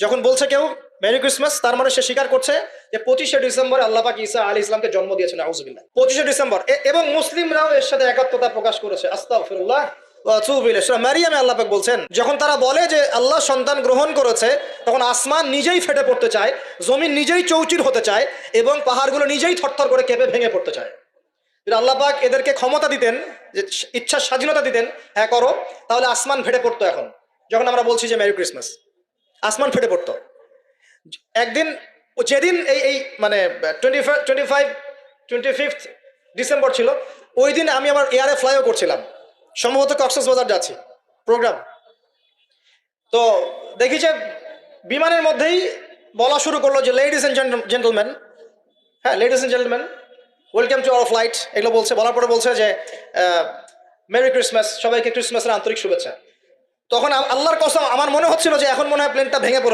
যখন বলছে কেউ মেরি ক্রিসমাস, তার মানে সে স্বীকার করছে যে 25শে ডিসেম্বর আল্লাহ পাক ঈসা আলাইহিস সালামকে জন্ম দিয়েছেন, নাউজুবিল্লাহ। 25শে ডিসেম্বর, এবং মুসলিমরাও এর সাথে একাত্মতা প্রকাশ করেছে। আস্তাগফিরুল্লাহ ওয়া আতুবু ইলাইহি। সূরা মারিয়ামে আল্লাহ পাক বলছেন, যখন তারা বলে যে আল্লাহ সন্তান গ্রহণ করেছে, তখন আসমান নিজেই ফেটে পড়তে চায়, জমিন নিজেই চৌচির হতে চায়, এবং পাহাড়গুলো নিজেই থরথর করে কেঁপে ভেঙে পড়তে চায়। যদি আল্লাহ পাক এদেরকে ক্ষমতা দিতেন, যে ইচ্ছার স্বাধীনতা দিতেন, হ্যাঁ করো, তাহলে আসমান ফেটে পড়তো। এখন যখন আমরা বলছি যে মেরি ক্রিসমাস, আসমান ফেটে পড়তো। একদিন, যেদিন এই মানে 25 ডিসেম্বর ছিল, ওই দিন আমি আমার এয়ারে ফ্লাইও করছিলাম, সম্ভবত কক্সবাজার যাচ্ছি প্রোগ্রাম। তো দেখি যে বিমানের মধ্যেই বলা শুরু করলো যে লেডিস এন্ড জেন্টলম্যান, হ্যাঁ ladies and gentleman, welcome to our flight, এগুলো বলছে। বলার পরে বলছে যে মেরি ক্রিসমাস, সবাইকে ক্রিসমাসের আন্তরিক শুভেচ্ছা। তখন আল্লাহর কসম আমার মনে হচ্ছিল যে এখন মনে হয় প্লেনটা ভেঙে পড়ে